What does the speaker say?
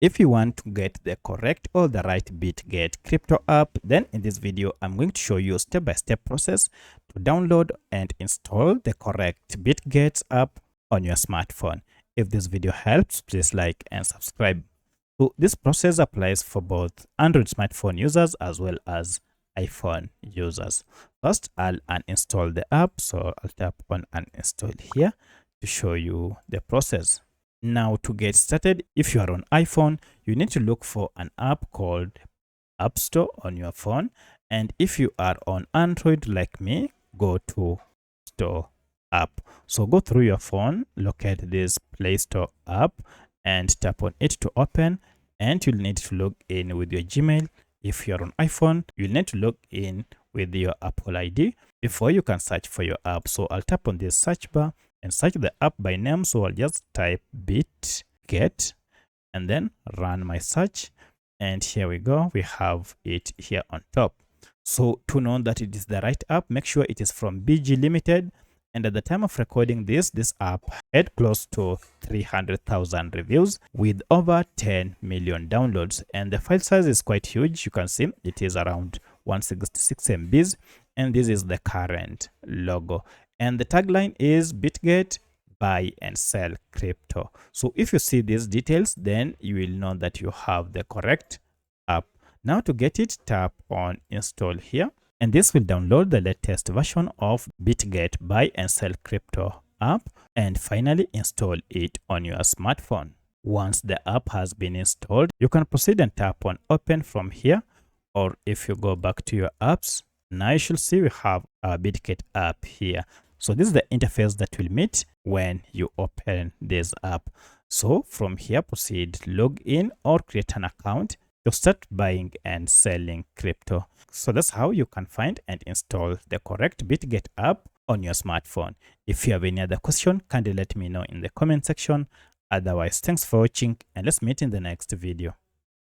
If you want to get the correct or the right Bitget crypto app, then in this video, I'm going to show you a step-by-step process to download and install the correct Bitget app on your smartphone. If this video helps, please like and subscribe. So this process applies for both Android smartphone users as well as iPhone users. First, I'll uninstall the app. So I'll tap on uninstall here to show you the process. Now to get started, if you are on iPhone, you need to look for an app called App Store on your phone. And if you are on Android like me, go to Store app. So go through your phone, locate this Play Store app and tap on it to open. And you'll need to log in with your Gmail. If you're on iPhone, you'll need to log in with your Apple ID before you can search for your app. So I'll tap on this search bar and search the app by name. So I'll just type Bitget and then run my search. And here we go. We have it here on top. So to know that it is the right app, make sure it is from BG Limited. And at the time of recording this app had close to 300,000 reviews with over 10 million downloads. And the file size is quite huge. You can see it is around 166 MBs. And this is the current logo. And the tagline is Bitget, buy and sell crypto. So if you see these details, then you will know that you have the correct app. Now to get it, tap on install here. And this will download the latest version of Bitget buy and sell crypto app and finally install it on your smartphone. Once the app has been installed, you can proceed and tap on open from here. Or if you go back to your apps, now you should see we have our Bitget app here. So this is the interface that will meet when you open this app. So from here, proceed, log in or create an account to start buying and selling crypto. So that's how you can find and install the correct Bitget app on your smartphone. If you have any other question, kindly let me know in the comment section. Otherwise, thanks for watching and let's meet in the next video.